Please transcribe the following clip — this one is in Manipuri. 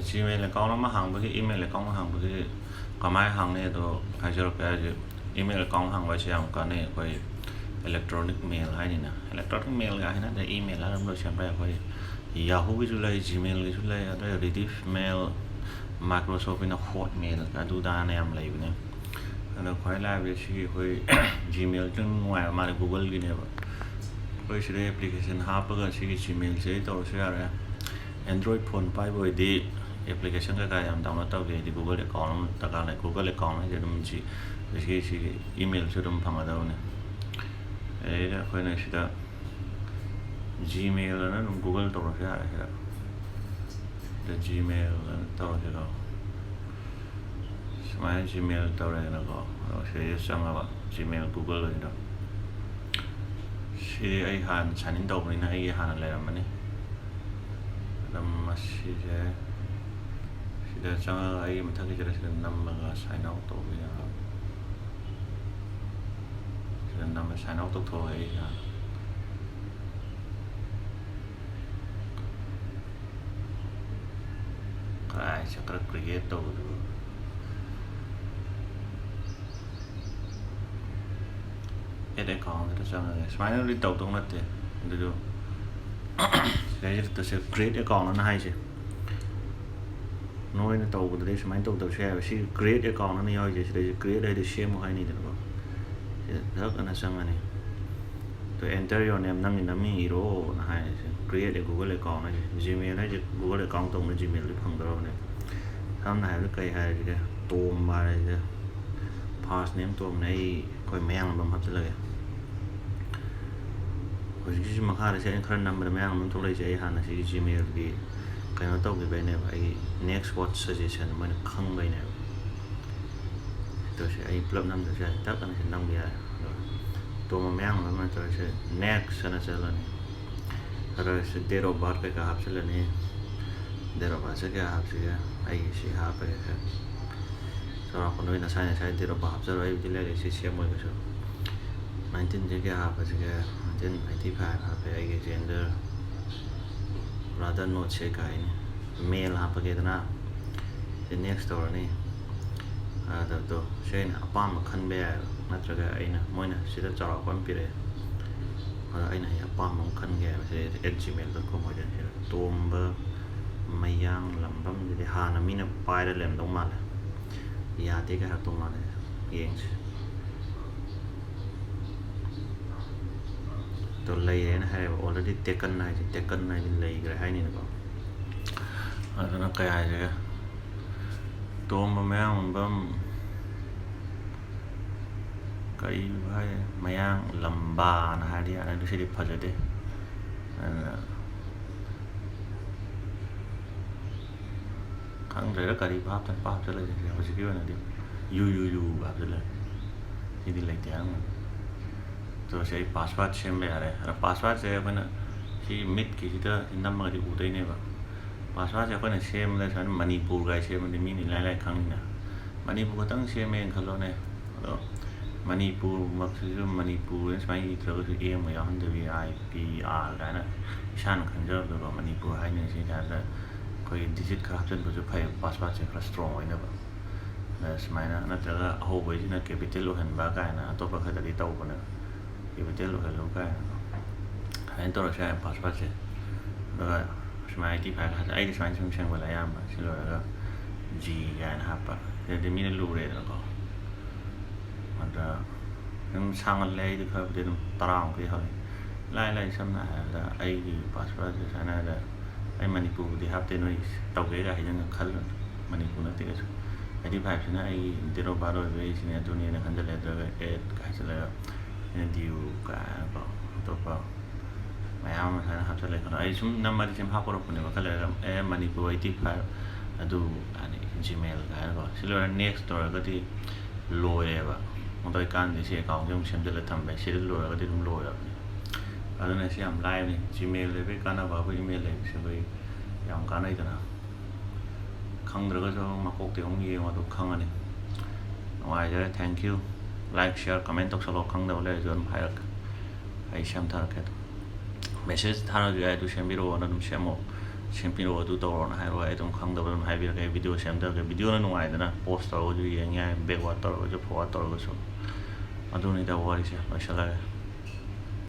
Gmail account ama hangba email account hangba kamai hangne to hajar pe email account hangba che am kane koi electronic mail hai ni na electronic mail ga hai na the email aram lo champa koi Yahoo gi julai Gmail gi julai ada Rediff mail Microsoft ina Hotmail ka du da na am lai bne ana khoi la be shi koi Gmail chung ngwa ma Google gi ne ba koi shi application ha pa ga shi Gmail se to se ara Android phone pai boy di application ka yam download tau ge di Google account ta ka Google account je dum chi shi email se dum phang da ne e khoi na shi da Gmail na dum Google to se ara the Gmail to se ko smai Gmail to re na ko se sang ba Gmail Google le do shi ai han chanin to ni na ai han le ram ni masih sudah sangat ai mata ke jelas nam nga sign out to ya sudah nam sign out to ai ya kai sakra create to ada account itu sangat sebenarnya di tau tong nanti itu saya jadi tu create account na hai che noi na tau de se mai tau tau se si create account na yo je se create de se mo hai ni de ko da kana sang ani to enter your name nang na mi ro na hai se create a Google account na Gmail na je Google account tong na Gmail li phang do ne tham na hai kai hai je tom ba je pass name tom nei koi meng bam hap le Jadi makanya saya kan number memang untuk lagi saya hanya si Gmail di kaya tahu ke bene ai next what suggestion mana khang bene to saya ai plug nam to saya tak kan senang dia to memang mana to saya next sana jalan kalau si date of birth ke hap jalan ni date of birth ke hap sih ai si hap ke so aku noi na saya date of birth jalan ai bila si siapa ke so 19 ke hap sih then identify apa ya gender rather no check ini mail apa gitu na the next door ni ada tu saya apa makan bear natra ga aina moina sida cara kon pire ada aina ya apa makan ga saya @gmail.com aja tomba mayang lambam jadi hana mina paira lem dong mal ya tiga hatu mal yengs to lay na hai already taken na lay ga hai ni ko ada na kaya je to mayang bam kai hai mayang lamba na hai dia na du sidi phajade khang re kari bap tan pap chale je ho ji na di yu bap chale sidi lay tiang तो सही पासवर्ड सेम में आ रहा है और पासवर्ड से अपन कि मिट की तो इतना मगर उधर ही नहीं बा पासवर्ड से अपन सेम ले सन मणिपुर का सेम में मिनी लाइलाइ खंग ना मणिपुर का तंग सेम में खलो ने तो मणिपुर मक्सद मणिपुर इसमें ये तो कि एम में यहाँ तो भी IPR का ना शान खंजर तो मणिपुर है नहीं सी ज़्यादा कोई डिजिट का ऑप्शन तो जो भाई पासवर्ड से फ्रस्ट्रोंग है ना बा इसमें ना तो हो गई ना कैपिटल लोहन बाका है ना तो पकड़ तरी ताऊ बना Betul lo kan hai to saya pas je lo semai ti pai ha ai semai chung wala ya ma si lo ga ji ya na pa de mi lu re lo ko ada em sang le de ka de tarang ki hai lai sam na da ai di passport je sana da ai Manipur di hap te noi tau ge ga hai na khal Manipur na te ga ai di pai na ai de ro ba ro ve si ne dunia na kan de le da et ka se le diu ka ko to pa mayam sana hap chale ko ai sum number sim ha ko ro pune ba kala Manipur 85 adu ani Gmail ka ko silo next door ga ti lo ye ba mo doi kan ni se account jom sim de la tham ba se lo ga ti dum lo ya adu na si am live ni Gmail le be kana ba ko email le se ba yang kana ita na khang dra ga so ma kok te ong ye ma do khang ani wai ja thank you like share comment tok solo khang da le jon phai ai sham thar ka message thar ju ai du sham biro na dum shamo ꯁꯦꯝꯕꯤꯔꯛꯑꯣ ꯑꯗꯨ ꯇꯧꯔꯣꯅ ꯍꯥꯏꯔꯛꯑꯣ ꯑꯩ ꯑꯗꯨꯝ ꯈꯪꯗꯕ ꯑꯗꯨꯝ ꯍꯥꯏꯕꯤꯔꯛꯀꯦ ꯚꯤꯗꯤꯑꯣ ꯁꯦꯝꯗꯔꯒꯦ ꯚꯤꯗꯤꯑꯣꯅ ꯅꯨꯡꯉꯥꯏꯗꯅ ꯄꯣꯁ ꯇꯧꯔꯒꯁꯨ ꯌꯦꯡ ꯌꯥꯏ ꯕꯦꯛꯋꯥꯔꯗ ꯇꯧꯔꯒꯁꯨ ꯐꯣꯔꯋꯥꯔꯗ ꯇꯧꯔꯒꯁꯨ ꯑꯗꯨꯅꯤꯗ ꯋꯥꯔꯤꯁꯦ ꯂꯣꯏꯁꯤꯜꯂꯒꯦ